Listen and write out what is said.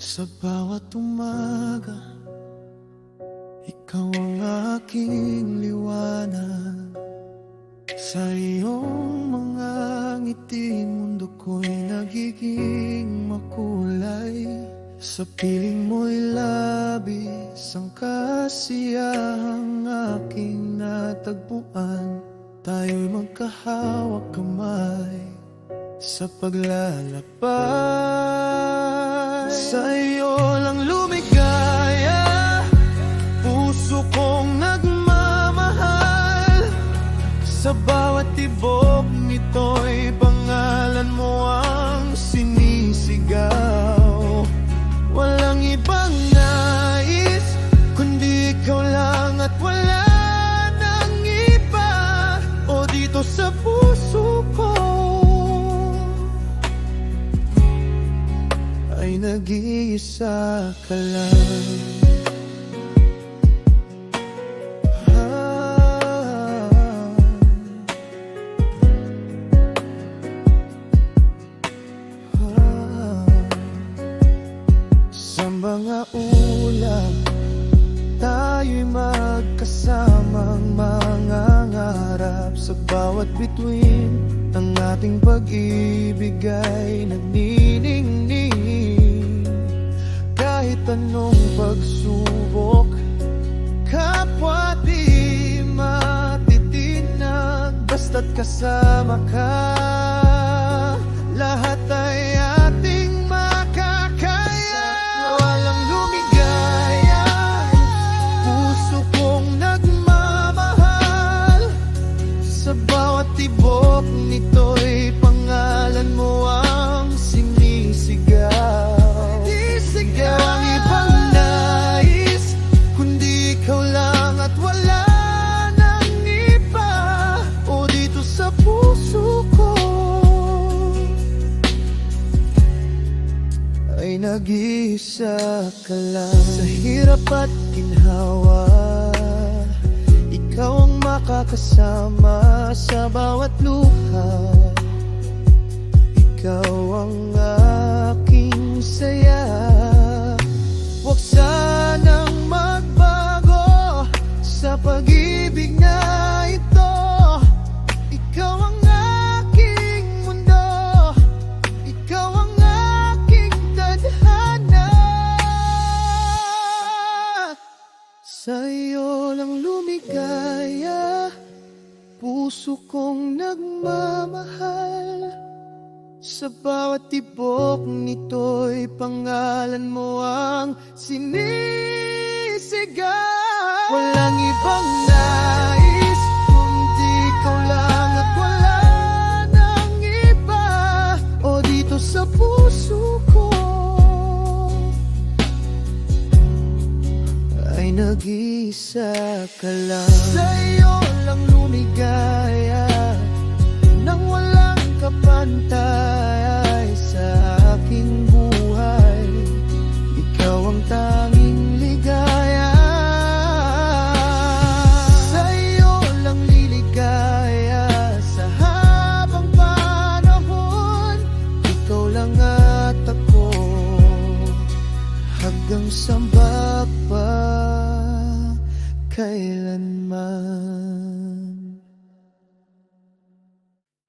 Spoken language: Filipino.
Sa bawat umaga, ikaw ang aking liwanag. Sa iyong mga ngiti, mundo ko'y nagiging makulay. Sa piling mo'y labis ang kasiyahang aking natagpuan. Tayo'y magkahawak kamay sa paglalakbay. Sa iyo lang lumigaya, puso kong nagmamahal. Sa bawat tibok nito'y pangalan mo ang sinisigaw. Walang ibang nais, kundi ikaw lang at wala nang iba. O dito sa puso ko ay nag-iisa ka lang. Sa mga ulap, tayo'y magkasamang mangangarap. Sa bawat bituin, ang ating pag-ibig ay nagniningning. Kahit anong pagsubok, kapwa di matitinag. Basta't kasama ka, lahat ay ating makakaya. Walang lumigaya, puso kong nagmamahal. Sa bawat tibok nito'y pangalan mo ang sinisigaw. Walang ibang nais, kundi ikaw lang at wala nang iba. O dito sa puso ko ay nag-iisa ka lang. Sa hirap at ginhawa, ikaw ang makakasama. Sa bawat luha, ikaw ang aking saya. Huwag sanang magbago sa pag-ibig na ito. Ikaw ang aking mundo, ikaw ang aking tadhana. Sa iyo lang lumigaya, puso kong nagmamahal. Sa bawat tibok nito'y pangalan mo ang sinisigaw. Walang ibang nais, kundi ikaw lang at wala nang iba. O dito sa puso ko ay nag-iisa ka lang. Sa iyo lang lumigaya, nang walang kapantay sa aking buhay. Ikaw ang tanging ligaya. Sa iyo lang liligaya sa habang panahon. Ikaw lang at ako, hanggang sa magpakailanman.